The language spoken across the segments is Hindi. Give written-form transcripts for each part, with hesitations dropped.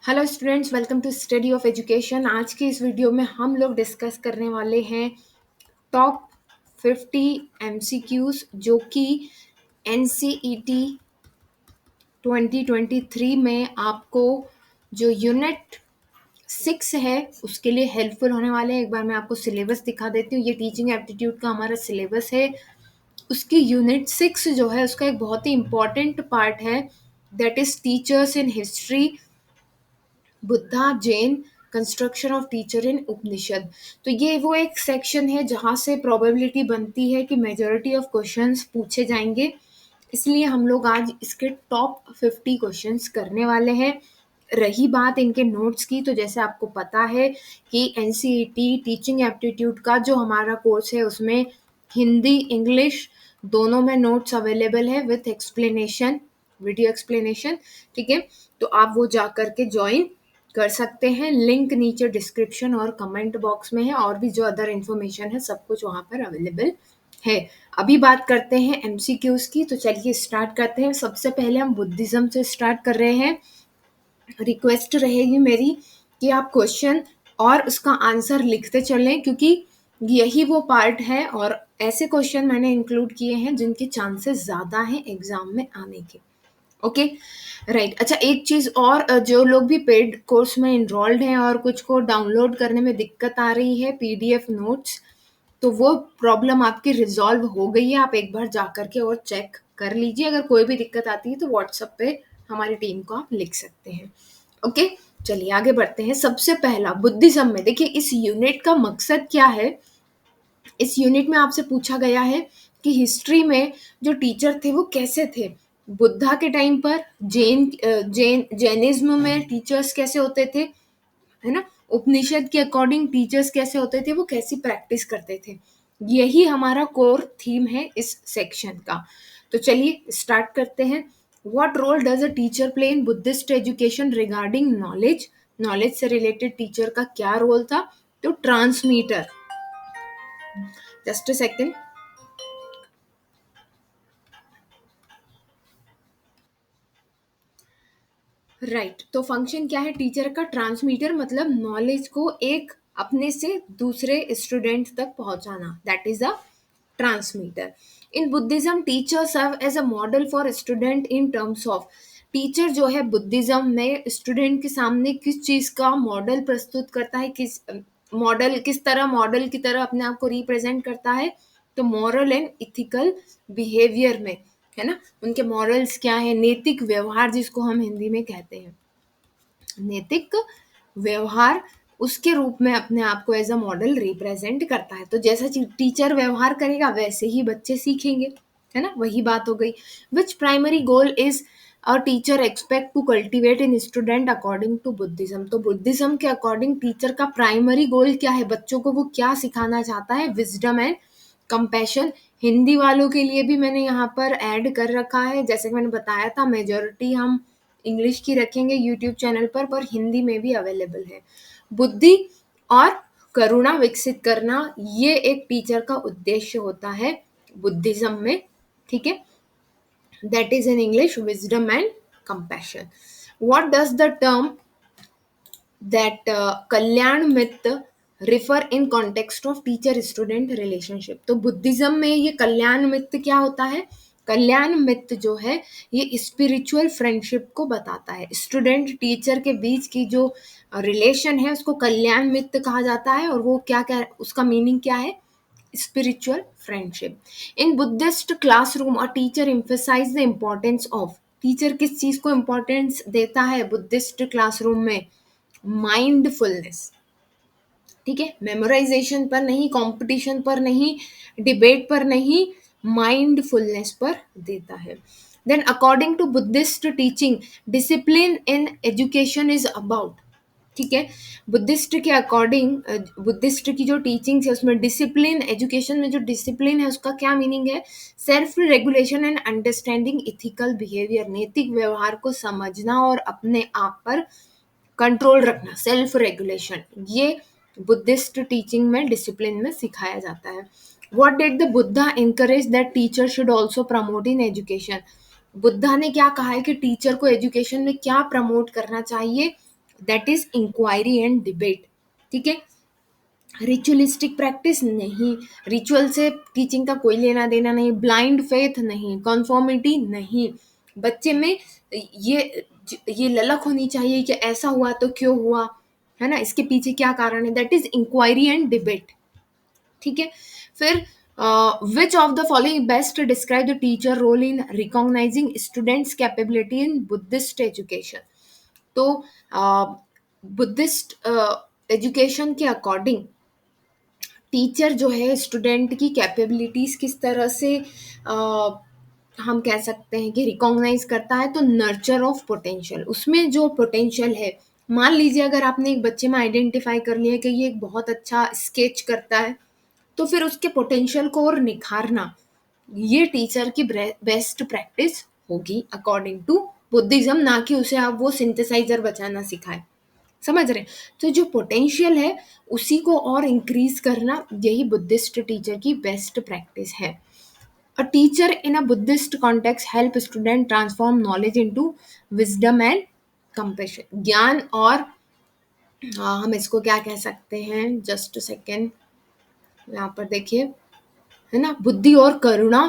Hello students, welcome to study of education. आज की इस वीडियो में हम लोग डिस्कस करने वाले हैं टॉप 50 एमसीक्यूज जो कि एनसीईटी 2023 में आपको जो यूनिट 6 है उसके लिए हेल्पफुल होने वाले हैं। एक बार मैं आपको सिलेबस दिखा देती हूँ। ये टीचिंग एप्टीट्यूड का हमारा सिलेबस है। उसकी यूनिट 6 जो है उसका एक बहुत ही इम्पॉर्टेंट पार्ट है, that is teachers in history, Buddha, Jain, construction of teacher in Upanishad. तो ये वो एक सेक्शन है जहाँ से प्रोबेबिलिटी बनती है कि मेजॉरिटी ऑफ क्वेश्चंस पूछे जाएंगे। इसलिए हम लोग आज इसके टॉप 50 क्वेश्चंस करने वाले हैं। रही बात इनके नोट्स की, तो जैसे आपको पता है कि एनसीईटी टीचिंग एप्टीट्यूड का जो हमारा कोर्स है उसमें हिंदी इंग्लिश दोनों में नोट्स अवेलेबल है विथ एक्सप्लेनेशन, वीडियो एक्सप्लेनेशन। ठीक है, तो आप वो जा करके ज्वाइन कर सकते हैं। लिंक नीचे डिस्क्रिप्शन और कमेंट बॉक्स में है, और भी जो अदर इन्फॉर्मेशन है सब कुछ वहाँ पर अवेलेबल है। अभी बात करते हैं एमसीक्यूज की, तो चलिए स्टार्ट करते हैं। सबसे पहले हम बुद्धिज्म से स्टार्ट कर रहे हैं। रिक्वेस्ट रहेगी मेरी कि आप क्वेश्चन और उसका आंसर लिखते चलें, क्योंकि यही वो पार्ट है और ऐसे क्वेश्चन मैंने इंक्लूड किए हैं जिनके चांसेस ज़्यादा हैं एग्जाम में आने के। Okay, right. अच्छा, एक चीज़ और, जो लोग भी पेड कोर्स में इनरोल्ड हैं और कुछ को डाउनलोड करने में दिक्कत आ रही है पीडीएफ नोट्स, तो वो प्रॉब्लम आपकी रिजॉल्व हो गई है। आप एक बार जा करके और चेक कर लीजिए। अगर कोई भी दिक्कत आती है तो व्हाट्सएप पे हमारी टीम को आप लिख सकते हैं। ओके, चलिए आगे बढ़ते हैं। सबसे पहला बुद्धिज्म में देखिए, इस यूनिट का मकसद क्या है। इस यूनिट में आपसे पूछा गया है कि हिस्ट्री में जो टीचर थे वो कैसे थे। बुद्धा के टाइम पर जैनिज्म में टीचर्स कैसे होते थे, है ना। उपनिषद के अकॉर्डिंग टीचर्स कैसे होते थे, वो कैसी प्रैक्टिस करते थे। यही हमारा कोर थीम है इस सेक्शन का। तो चलिए स्टार्ट करते हैं। What role does a teacher play in Buddhist education regarding knowledge. Knowledge से रिलेटेड टीचर का क्या रोल था, तो transmitter. Just a second. Right, तो फंक्शन क्या है टीचर का, ट्रांसमीटर, मतलब नॉलेज को एक अपने से दूसरे स्टूडेंट तक पहुंचाना, that is a transmitter. In Buddhism teacher serve as a model for student in terms of. Teacher जो है बुद्धिज्म में स्टूडेंट के सामने किस चीज का मॉडल प्रस्तुत करता है, किस तरह मॉडल की तरह अपने आप को रिप्रेजेंट करता है, तो मॉरल एंड इथिकल बिहेवियर में, है ना। उनके मॉरल्स क्या है, नैतिक व्यवहार जिसको हम हिंदी में कहते हैं, नैतिक व्यवहार, उसके रूप में अपने आप को एज अ मॉडल रिप्रेजेंट करता है। तो जैसा टीचर व्यवहार करेगा वैसे ही बच्चे सीखेंगे, है ना। वही बात हो गई। Which primary goal is a teacher expect to cultivate in student according to Buddhism. तो बुद्धिज्म के अकॉर्डिंग टीचर का प्राइमरी गोल क्या है, बच्चों को वो क्या सिखाना चाहता है, विजडम एंड कंपैशन। हिंदी वालों के लिए भी मैंने यहाँ पर ऐड कर रखा है। जैसे कि मैंने बताया था, मेजोरिटी हम इंग्लिश की रखेंगे यूट्यूब चैनल पर हिंदी में भी अवेलेबल है। बुद्धि और करुणा विकसित करना, ये एक टीचर का उद्देश्य होता है बुद्धिज्म में। ठीक है, that is in English wisdom and compassion. What does the term that Kalyan Mitra refer in context of teacher student relationship. तो बुद्धिज्म में ये कल्याण मित्र क्या होता है, कल्याण मित्र जो है ये स्पिरिचुअल फ्रेंडशिप को बताता है। स्टूडेंट टीचर के बीच की जो रिलेशन है उसको कल्याण मित्र कहा जाता है, और वो क्या क्या उसका मीनिंग क्या है, spiritual friendship. In Buddhist classroom a teacher emphasise the importance of. Teacher किस चीज को इम्पोर्टेंस देता है बुद्धिस्ट क्लासरूम में, माइंडफुलनेस। ठीक है, मेमोराइजेशन पर नहीं, कंपटीशन पर नहीं, डिबेट पर नहीं, माइंडफुलनेस पर देता है। Then according to Buddhist teaching discipline in education is about. ठीक है, बुद्धिस्ट के अकॉर्डिंग, बुद्धिस्ट की जो टीचिंग्स है उसमें डिसिप्लिन, एजुकेशन में जो डिसिप्लिन है उसका क्या मीनिंग है, self regulation and understanding ethical behaviour. नैतिक व्यवहार को समझना और अपने आप पर कंट्रोल रखना, सेल्फ रेगुलेशन, ये बुद्धिस्ट टीचिंग में डिसिप्लिन में सिखाया जाता है। What did the Buddha encourage that teacher should also promote in education. Buddha ने क्या कहा है कि टीचर को एजुकेशन में क्या प्रमोट करना चाहिए, that is inquiry and debate. ठीक है, रिचुअलिस्टिक प्रैक्टिस नहीं, रिचुअल से टीचिंग का कोई लेना देना नहीं, ब्लाइंड फेथ नहीं, कॉन्फॉर्मिटी नहीं। बच्चे में ये ललक होनी चाहिए कि ऐसा हुआ तो क्यों हुआ, है ना, इसके पीछे क्या कारण है, that is inquiry and debate. ठीक है, फिर which of the following best describe the teacher role in recognising students capability in Buddhist education. तो बुद्धिस्ट एजुकेशन के अकॉर्डिंग टीचर जो है स्टूडेंट की कैपेबिलिटीज किस तरह से हम कह सकते हैं कि रिकॉग्नाइज करता है, तो नर्चर ऑफ पोटेंशियल, उसमें जो पोटेंशियल है, मान लीजिए अगर आपने एक बच्चे में आइडेंटिफाई कर लिया कि ये एक बहुत अच्छा स्केच करता है, तो फिर उसके पोटेंशियल को और निखारना ये टीचर की बेस्ट प्रैक्टिस होगी अकॉर्डिंग टू बुद्धिज्म, ना कि उसे आप वो सिंथेसाइजर बचाना सिखाए। समझ रहे हैं? तो जो पोटेंशियल है उसी को और इंक्रीज करना, यही बुद्धिस्ट टीचर की बेस्ट प्रैक्टिस है। A teacher in a Buddhist context help student transform knowledge into wisdom and compassion. ज्ञान और हम इसको क्या कह सकते हैं, जस्ट सेकेंड, यहाँ पर देखिए, है ना, बुद्धि और करुणा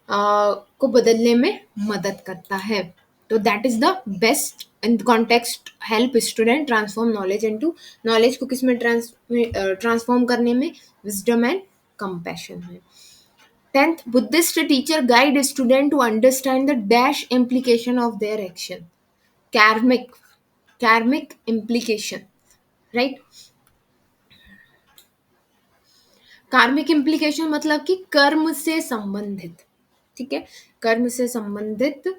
को बदलने में मदद करता है। तो that is the best in context help student transform knowledge into, knowledge को किस में ट्रांसफॉर्म करने में, विजडम एंड कंपैशन में। 10th, Buddhist teacher guide student to understand the dash implication of their action. Karmic, karmic implication, right. कार्मिक इम्प्लीकेशन मतलब कि कर्म से संबंधित, ठीक है, कर्म से संबंधित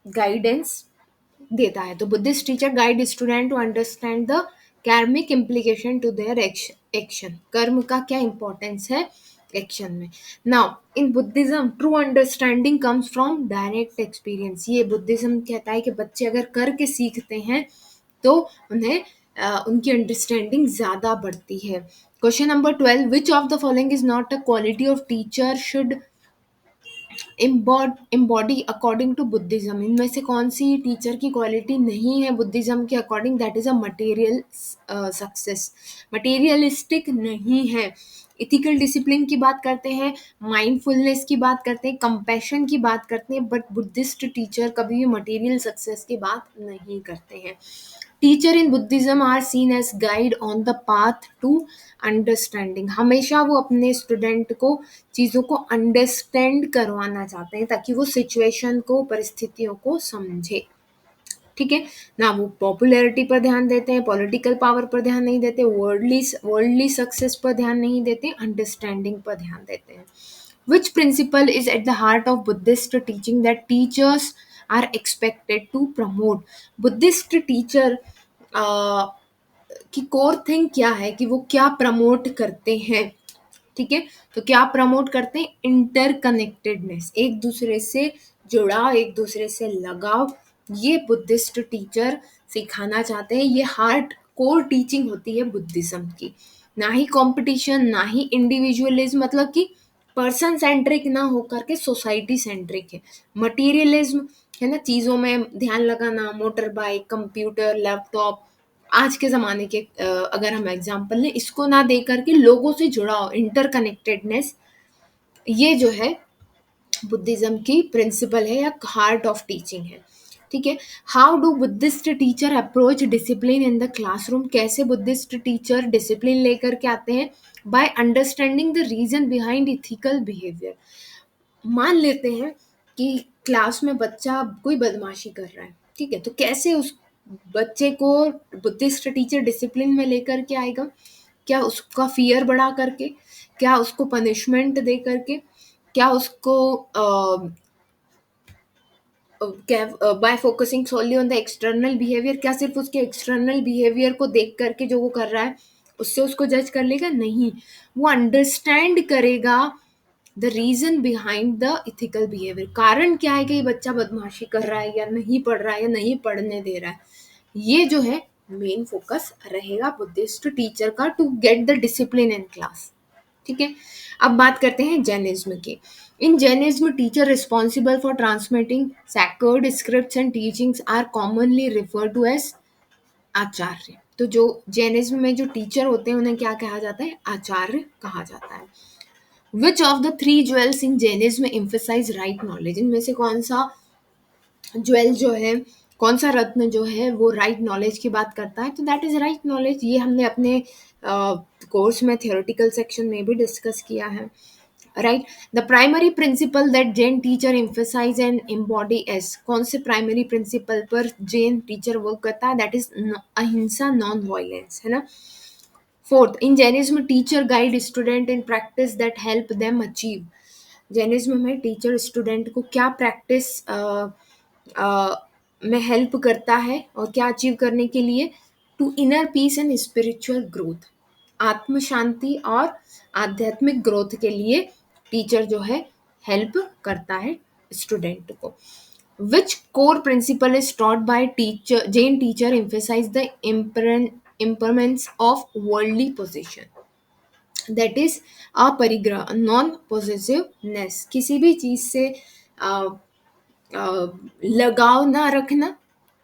गाइडेंस देता है। तो Buddhist teacher guide student to understand the karmic implication to their action, कर्म का क्या इंपॉर्टेंस है एक्शन में। Now in Buddhism true understanding comes from direct experience. ये बुद्धिज्म कहता है कि बच्चे अगर करके सीखते हैं तो उन्हें उनकी अंडरस्टैंडिंग ज्यादा बढ़ती है। Question number 12, which of the following is not a quality of teacher should embody according to Buddhism. इनमें से कौन सी टीचर की क्वालिटी नहीं है बुद्धिज्म के according, that is a material success, materialistic नहीं है। इथिकल डिसिप्लिन की बात करते हैं, माइंडफुलनेस की बात करते हैं, कंपैशन की बात करते हैं, बट बुद्धिस्ट टीचर कभी भी मटेरियल सक्सेस की बात नहीं करते हैं। Teacher in Buddhism are seen as guide on the path to understanding. हमेशा वो अपने स्टूडेंट को चीज़ों को अंडरस्टैंड करवाना चाहते हैं ताकि वो सिचुएशन को, परिस्थितियों को समझे। ठीक है ना, वो पॉपुलैरिटी पर ध्यान देते हैं, पॉलिटिकल पावर पर ध्यान नहीं देते, वर्ल्डली सक्सेस पर ध्यान नहीं देते, अंडरस्टैंडिंग पर ध्यान देते हैं। Which principle is at the heart of Buddhist teaching that teachers are expected to promote? Buddhist teacher की कोर थिंग क्या है कि वो क्या प्रमोट करते हैं। ठीक है, तो क्या प्रमोट करते हैं, इंटरकनेक्टेडनेस, एक दूसरे से जुड़ाव, एक दूसरे से लगाव, ये बुद्धिस्ट टीचर सिखाना चाहते हैं। ये हार्ट कोर टीचिंग होती है बुद्धिज्म की, ना ही कंपटीशन, ना ही इंडिविजुअलिज्म, मतलब कि पर्सन सेंट्रिक ना होकर के सोसाइटी सेंट्रिक है। मटीरियलिज्म है ना, चीज़ों में ध्यान लगाना, मोटर बाइक, कंप्यूटर, लैपटॉप, आज के ज़माने के अगर हम एग्जाम्पल लें, इसको ना दे करके लोगों से जुड़ाव, इंटरकनेक्टेडनेस, ये जो है बुद्धिज्म की प्रिंसिपल है या हार्ट ऑफ टीचिंग है। ठीक है, how do Buddhist teacher approach discipline in the classroom. कैसे बुद्धिस्ट टीचर डिसिप्लिन लेकर के आते हैं, by understanding the reason behind ethical behaviour. मान लेते हैं कि क्लास में बच्चा कोई बदमाशी कर रहा है, ठीक है, तो कैसे उस बच्चे को बुद्धिस्ट टीचर डिसिप्लिन में लेकर के आएगा, क्या उसका फियर बढ़ा करके, क्या उसको पनिशमेंट दे करके, क्या उसको by focusing solely on the external behaviour, क्या सिर्फ उसके एक्सटर्नल बिहेवियर को देख करके जो वो कर रहा है उससे उसको जज कर लेगा, नहीं, वो अंडरस्टैंड करेगा the reason behind the ethical behaviour, कारण क्या है कि ये बच्चा बदमाशी कर रहा है या नहीं पढ़ रहा है या नहीं पढ़ने दे रहा है। ये जो है मेन फोकस रहेगा बुद्धिस्ट टीचर का, to get the discipline in class. ठीक है, अब बात करते हैं जैनिज्म की। In Jainism teacher responsible for transmitting sacred scriptures and teachings are commonly refer to as acharya. तो जो जैनिज्म में जो टीचर होते हैं उन्हें क्या कहा जाता है? आचार्य कहा जाता है। Which of the three jewels in Jainism emphasise right knowledge? इनमें से कौन सा ज्वेल जो है, कौन सा रत्न जो है वो राइट नॉलेज की बात करता है? तो दैट इज राइट नॉलेज। ये हमने अपने कोर्स में थियोरेटिकल सेक्शन में भी डिस्कस किया है, right. The primary principle that Jain teacher emphasise and embodies, कौन से प्राइमरी प्रिंसिपल पर जैन टीचर वर्क करता है? दैट इज अहिंसा, नॉन वायलेंस, है ना। Fourth, in Jainism teacher guide student in practice that help them achieve. Jainism में टीचर स्टूडेंट को क्या प्रैक्टिस में हेल्प करता है और क्या अचीव करने के लिए? To inner peace and spiritual growth, आत्म शांति और आध्यात्मिक ग्रोथ के लिए टीचर जो है हेल्प करता है स्टूडेंट को। Which core principle is taught by teacher, Jain teacher emphasise the impermanence of worldly position? That is aparigraha, non possessiveness, किसी भी चीज से लगाव ना रखना,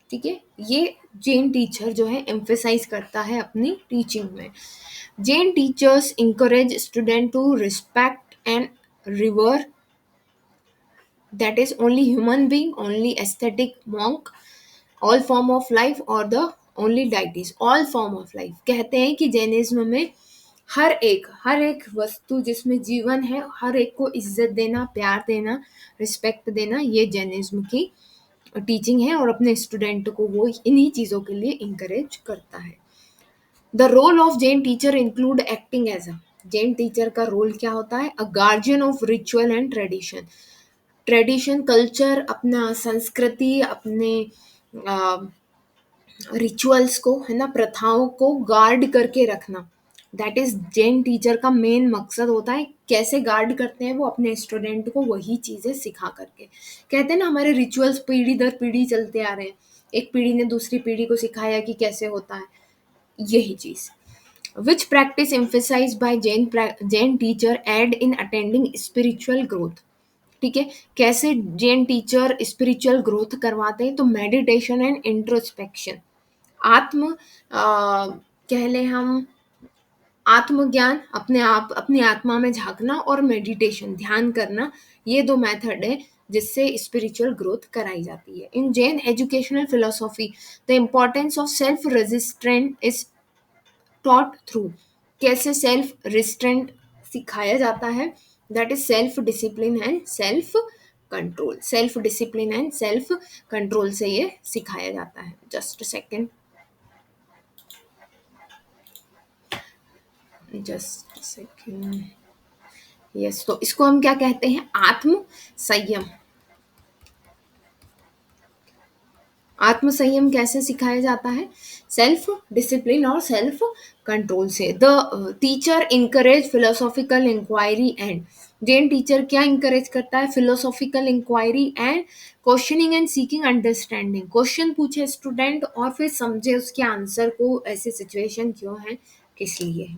ठीक है। ये जैन टीचर जो है एम्फेसाइज करता है अपनी टीचिंग में। Jain teachers encourage student to respect and revere, that is only human being, only aesthetic monk, all form of life or the only deities, all form of life। कहते हैं कि जैनिज्म में हर एक वस्तु जिसमें जीवन है, हर एक को इज्जत देना, प्यार देना, रिस्पेक्ट देना, ये जैनिज्म की टीचिंग है और अपने स्टूडेंट को वो इन्हीं चीज़ों के लिए इंकरेज करता है। The role of Jain teacher include acting as a, Jain teacher का रोल क्या होता है? A guardian of ritual and tradition, tradition culture, अपना संस्कृति, अपने रिचुअल्स को, है ना, प्रथाओं को गार्ड करके रखना, दैट इज जैन टीचर का मेन मकसद होता है। कैसे गार्ड करते हैं वो? अपने स्टूडेंट को वही चीज़ें सिखा करके। कहते हैं ना हमारे रिचुअल्स पीढ़ी दर पीढ़ी चलते आ रहे हैं, एक पीढ़ी ने दूसरी पीढ़ी को सिखाया कि कैसे होता है, यही चीज़। Which practice emphasise by Jain teacher aid in attending spiritual growth? ठीक है, कैसे जैन टीचर स्पिरिचुअल ग्रोथ करवाते हैं? तो मेडिटेशन एंड इंट्रोस्पेक्शन, आत्म कह लें हम आत्मज्ञान, अपनी आत्मा में झांकना, और मेडिटेशन, ध्यान करना, ये दो मेथड है जिससे स्पिरिचुअल ग्रोथ कराई जाती है। In Jain educational philosophy the importance of self restraint is taught through, कैसे सेल्फ रिस्ट्रेंट सिखाया जाता है? That is self discipline and self control, self discipline and self control से ये सिखाया जाता है। Just second, just second, yes. तो इसको हम क्या कहते हैं? आत्म संयम। आत्म संयम कैसे सिखाया जाता है? सेल्फ डिसिप्लिन और सेल्फ कंट्रोल से। The teacher encourage philosophical inquiry and, Jain teacher क्या इंकरेज करता है? Philosophical inquiry and questioning and seeking understanding, question पूछे स्टूडेंट और फिर समझे उसके आंसर को, ऐसे सिचुएशन क्यों है, किस लिए है,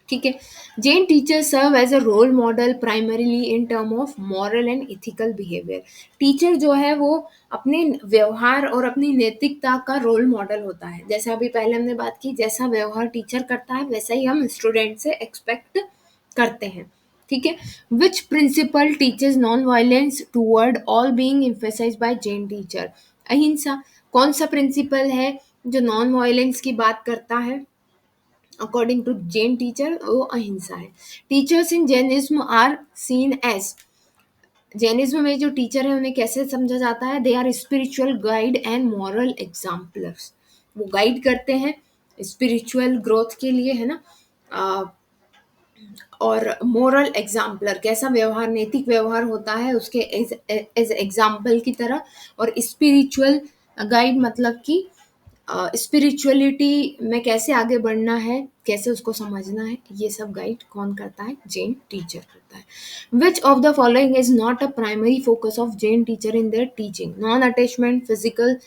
ठीक है। Jain teacher serve as a role model primarily in term of moral and ethical behaviour, teacher जो है वो अपने व्यवहार और अपनी नैतिकता का रोल मॉडल होता है। जैसे अभी पहले हमने बात की, जैसा व्यवहार टीचर करता है वैसा ही हम स्टूडेंट से एक्सपेक्ट करते हैं, ठीक है। Which principle teachers non violence toward all being emphasised by Jain teacher? अहिंसा। कौन सा प्रिंसिपल है जो नॉन वायलेंस की बात करता है? अकॉर्डिंग टू जैन टीचर वो अहिंसा है। Teachers in Jainism are seen as, Jainism में जो टीचर है उन्हें कैसे समझा जाता है? They are spiritual guide and moral exemplars, वो गाइड करते हैं स्पिरिचुअल ग्रोथ के लिए, है ना। और मोरल एग्जाम्पलर, कैसा व्यवहार, नैतिक व्यवहार होता है उसके एज एग्जाम्पल की तरह। और स्पिरिचुअल गाइड मतलब कि स्पिरिचुअलिटी में कैसे आगे बढ़ना है, कैसे उसको समझना है, ये सब गाइड कौन करता है? जैन टीचर करता है। Which of the following is not a primary focus of Jain teacher in their teaching? Non attachment, physical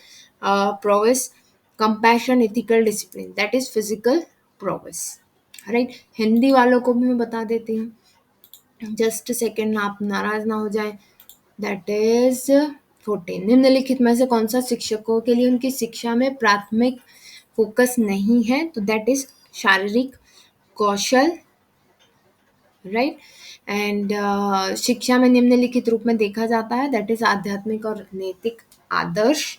prowess, compassion, ethical discipline, that is physical prowess, right. Hindi वालों को भी मैं बता देती हूँ, जस्ट सेकेंड, आप नाराज ना हो जाए। दैट इज 14, निम्नलिखित में से कौन सा शिक्षकों के लिए उनकी शिक्षा में प्राथमिक फोकस नहीं है तो दैट इज शारीरिक कौशल, राइट। एंड शिक्षा में निम्नलिखित रूप में देखा जाता है, दैट इज आध्यात्मिक और नैतिक आदर्श।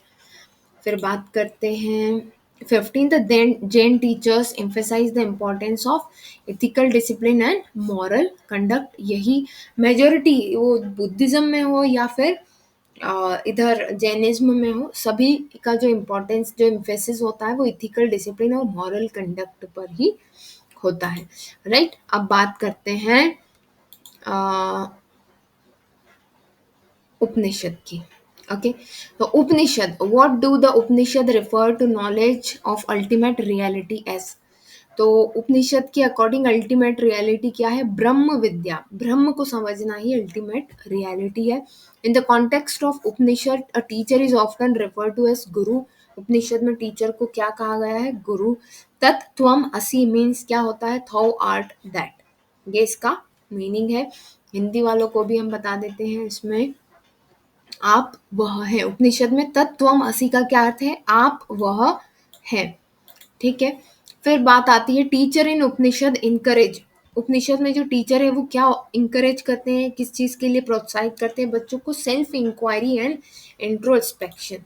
फिर बात करते हैं 15, the Jain teachers emphasise the importance of ethical discipline and moral conduct. यही मेजोरिटी, वो बुद्धिज्म में हो या फिर इधर जैनिज्म में हो, सभी का जो इम्पोर्टेंस, जो एम्फेसिस होता है वो इथिकल डिसिप्लिन और मॉरल कंडक्ट पर ही होता है, राइट। अब बात करते हैं उपनिषद की। ओके, तो Upanishad, what do the Upanishad refer to knowledge of ultimate reality as. तो उपनिषद के अकॉर्डिंग अल्टीमेट रियलिटी क्या है? ब्रह्म विद्या, ब्रह्म को समझना ही अल्टीमेट रियलिटी है। In the context of Upanishad a teacher is often refer to as guru. Upanishad में टीचर को क्या कहा गया है? गुरु। तत्त्वम असि मीन्स क्या होता है? थौ आर्ट दैट, ये इसका मीनिंग है। हिंदी वालों को भी हम बता देते हैं इसमें, आप वह है। उपनिषद में तत्त्वम असि का क्या अर्थ है? आप वह है, ठीक है। फिर बात आती है टीचर इन उपनिषद इनकरेज। उपनिषद में जो टीचर है वो क्या इंकरेज करते हैं, किस चीज के लिए प्रोत्साहित करते हैं? बच्चों को सेल्फ इंक्वायरी एंड इंट्रोस्पेक्शन,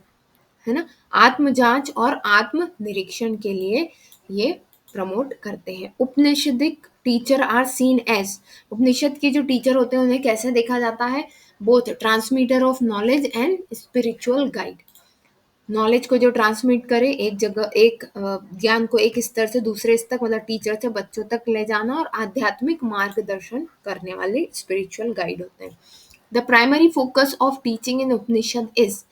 है ना, आत्म जांच और आत्म निरीक्षण के लिए ये प्रमोट करते हैं। Upanishadic teacher are seen as, Upanishad के जो टीचर होते हैं उन्हें कैसे देखा जाता है? Both transmitter of knowledge and spiritual guide. Knowledge को जो ट्रांसमिट करे, एक जगह एक ज्ञान को एक स्तर से दूसरे स्तर तक, मतलब टीचर से बच्चों तक ले जाना, और आध्यात्मिक मार्गदर्शन करने वाले स्पिरिचुअल गाइड होते हैं। The primary focus of teaching in Upanishad is,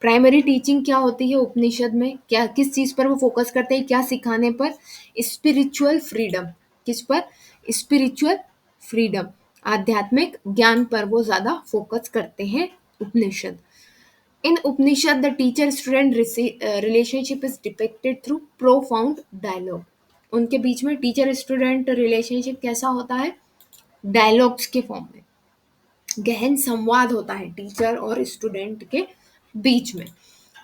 primary teaching क्या होती है उपनिषद में? क्या, किस चीज पर वो फोकस करते हैं? क्या सिखाने पर? Spiritual freedom. किस पर? स्पिरिचुअल फ्रीडम, आध्यात्मिक ज्ञान पर वो ज्यादा फोकस करते हैं उपनिषद। In Upanishad, the teacher-student relationship is depicted through profound dialogue. उनके बीच में टीचर स्टूडेंट रिलेशनशिप कैसा होता है? डायलॉग्स के फॉर्म में, गहन संवाद होता है टीचर और स्टूडेंट के बीच में।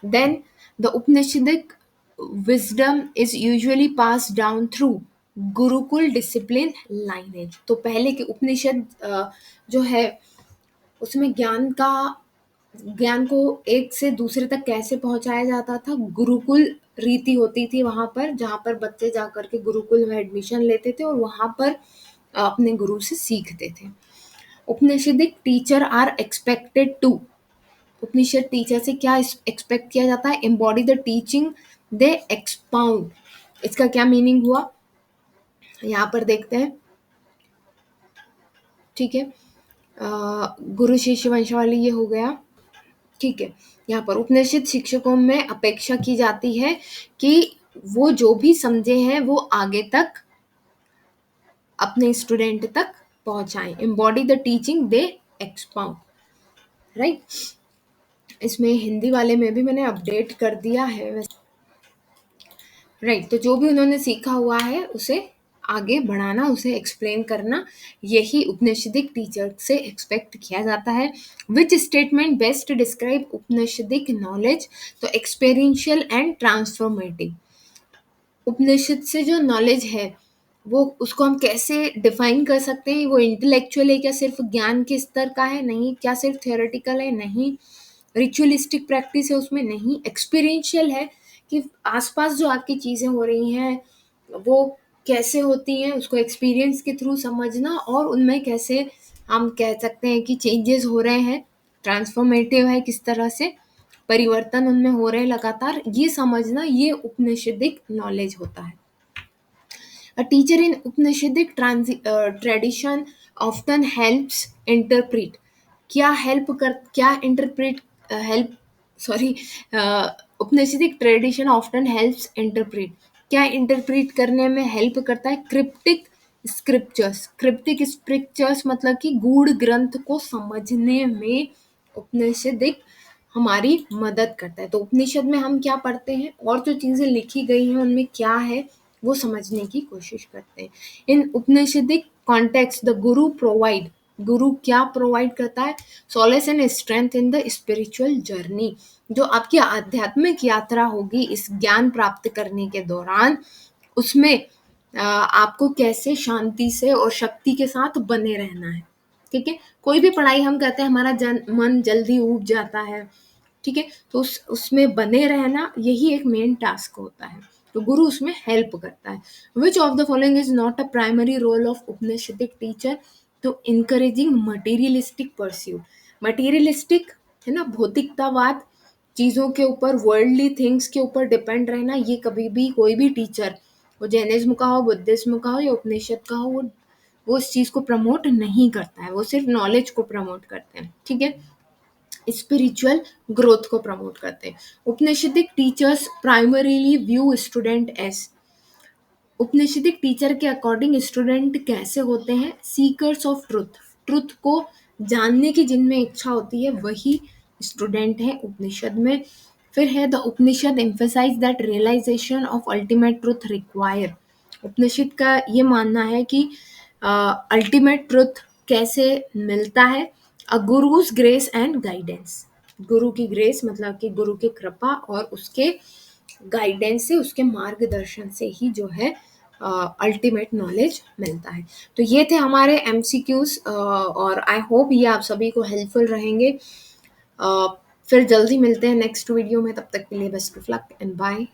Then the Upanishadic wisdom is usually pass down through gurukul discipline lineage. तो पहले के उपनिषद जो है उसमें ज्ञान को एक से दूसरे तक कैसे पहुंचाया जाता था? गुरुकुल रीति होती थी वहां पर, जहां पर बच्चे जाकर के गुरुकुल में एडमिशन लेते थे और वहां पर अपने गुरु से सीखते थे। Upanishadic teacher are expected to, Upanishad teacher से क्या एक्सपेक्ट किया जाता है? Embody the teaching they expound. इसका क्या मीनिंग हुआ यहाँ पर देखते हैं, ठीक है। गुरु शिष्य वंशावली ये हो गया, ठीक है। यहाँ पर उपनिषद शिक्षकों में अपेक्षा की जाती है कि वो जो भी समझे हैं वो आगे तक अपने स्टूडेंट तक पहुंचाएं। Embody the teaching they expound, right. इसमें हिंदी वाले में भी मैंने अपडेट कर दिया है वैसे, राइट। तो जो भी उन्होंने सीखा हुआ है उसे आगे बढ़ाना, उसे एक्सप्लेन करना, यही उपनिषदिक टीचर से एक्सपेक्ट किया जाता है। Which statement best describe Upanishadic knowledge? तो एक्सपीरियंशियल एंड ट्रांसफॉर्मेटिव। उपनिषद से जो नॉलेज है वो, उसको हम कैसे डिफाइन कर सकते हैं? वो इंटेलेक्चुअल है क्या? सिर्फ ज्ञान के स्तर का है? नहीं। क्या सिर्फ थियोरेटिकल है? नहीं। रिचुअलिस्टिक प्रैक्टिस है उसमें? नहीं। एक्सपीरियंशियल है कि आसपास जो आपकी चीज़ें हो रही हैं वो कैसे होती हैं, उसको एक्सपीरियंस के थ्रू समझना, और उनमें कैसे हम कह सकते हैं कि चेंजेस हो रहे हैं, ट्रांसफॉर्मेटिव है, किस तरह से परिवर्तन उनमें हो रहे हैं लगातार, ये समझना, ये उपनिषदिक नॉलेज होता है। A teacher in Upanishadic tradition often helps interpret. क्या हेल्प कर, क्या interpret, help, sorry, Upanishadic tradition often helps interpret, क्या इंटरप्रेट करने में हेल्प करता है? Cryptic scriptures. क्रिप्टिक स्क्रिप्चर्स मतलब कि गूढ़ ग्रंथ को समझने में उपनिषदिक हमारी मदद करता है। तो उपनिषद में हम क्या पढ़ते हैं और जो चीज़ें लिखी गई हैं उनमें क्या है वो समझने की कोशिश करते हैं। इन Upanishadic context the Guru provide, गुरु क्या प्रोवाइड करता है? Solace and strength in the spiritual journey. जो आपकी आध्यात्मिक यात्रा होगी इस ज्ञान प्राप्त करने के दौरान, उसमें आपको कैसे शांति से और शक्ति के साथ बने रहना है। ठीक है, कोई भी पढ़ाई हम कहते हैं हमारा मन जल्दी ऊब जाता है, ठीक है, तो उसमें बने रहना यही एक मेन टास्क होता है, तो गुरु उसमें हेल्प करता है। Which of the following is not a primary role of Upanishadic teacher? तो इनकरेजिंग मटेरियलिस्टिक परस्यूट। मटेरियलिस्टिक है ना, भौतिकतावाद, चीज़ों के ऊपर, वर्ल्डली थिंग्स के ऊपर डिपेंड रहना, ये कभी भी कोई भी टीचर, वो जैनिज्म का हो, बुद्धिज्म का हो या उपनिषद का हो, वो इस चीज़ को प्रमोट नहीं करता है, वो सिर्फ नॉलेज को प्रमोट करते हैं। ठीक है, स्पिरिचुअल ग्रोथ को प्रमोट करते हैं। Upanishadic teachers primarily view student as, Upanishadic teacher के अकॉर्डिंग स्टूडेंट कैसे होते हैं? सीकर्स ऑफ ट्रुथ, ट्रुथ को जानने की जिनमें इच्छा होती है वही स्टूडेंट है उपनिषद में। फिर है the Upanishad emphasise that realisation of ultimate truth require, Upanishad का ये मानना है कि अल्टीमेट ट्रुथ कैसे मिलता है? अ गुरुज ग्रेस एंड गाइडेंस, गुरु की ग्रेस मतलब कि गुरु की कृपा और उसके गाइडेंस से, उसके मार्गदर्शन से ही जो है अल्टीमेट नॉलेज मिलता है। तो ये थे हमारे एमसीक्यूज और आई होप ये आप सभी को हेल्पफुल रहेंगे। फिर जल्दी मिलते हैं नेक्स्ट वीडियो में, तब तक के लिए best of luck and bye.